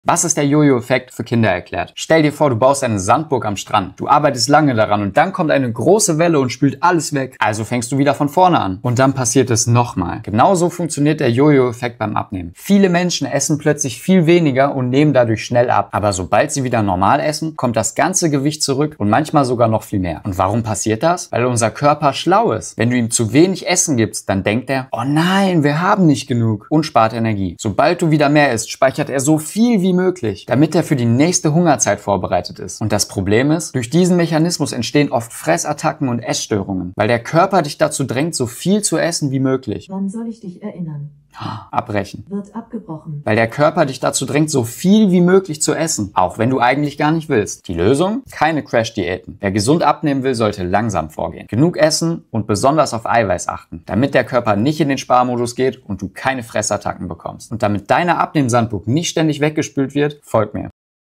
Was ist der Jojo-Effekt für Kinder erklärt? Stell dir vor, du baust eine Sandburg am Strand. Du arbeitest lange daran und dann kommt eine große Welle und spült alles weg. Also fängst du wieder von vorne an. Und dann passiert es nochmal. Genauso funktioniert der Jojo-Effekt beim Abnehmen. Viele Menschen essen plötzlich viel weniger und nehmen dadurch schnell ab. Aber sobald sie wieder normal essen, kommt das ganze Gewicht zurück und manchmal sogar noch viel mehr. Und warum passiert das? Weil unser Körper schlau ist. Wenn du ihm zu wenig Essen gibst, dann denkt er, oh nein, wir haben nicht genug und spart Energie. Sobald du wieder mehr isst, speichert er so viel wie möglich, damit er für die nächste Hungerzeit vorbereitet ist. Und das Problem ist, durch diesen Mechanismus entstehen oft Fressattacken und Essstörungen, weil der Körper dich dazu drängt, so viel zu essen wie möglich. Wann soll ich dich erinnern? Abbrechen. Wird abgebrochen. Weil der Körper dich dazu drängt, so viel wie möglich zu essen, auch wenn du eigentlich gar nicht willst. Die Lösung? Keine Crash-Diäten. Wer gesund abnehmen will, sollte langsam vorgehen. Genug essen und besonders auf Eiweiß achten, damit der Körper nicht in den Sparmodus geht und du keine Fressattacken bekommst. Und damit deine Abnehmsandburg nicht ständig weggespült wird, folgt mir.